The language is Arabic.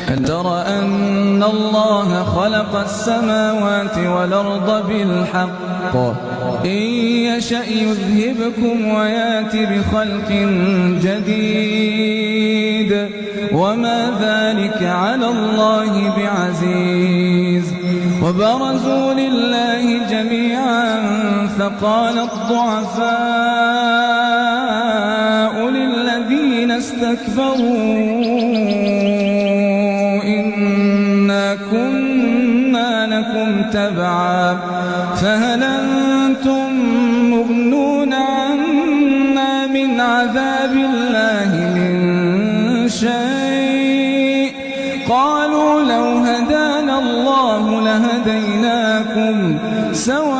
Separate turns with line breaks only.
أترى أن الله خلق السماوات والأرض بالحق إن يشأ يذهبكم ويات بخلق جديد وما ذلك على الله بعزيز وبرزوا لله جميعا فقال الضعفاء للذين استكبروا إنا كنا لكم تبعا فهل أنتم مغنون عنا من عذاب الله من شيء قالوا لو هدانا الله لهديناكم سواء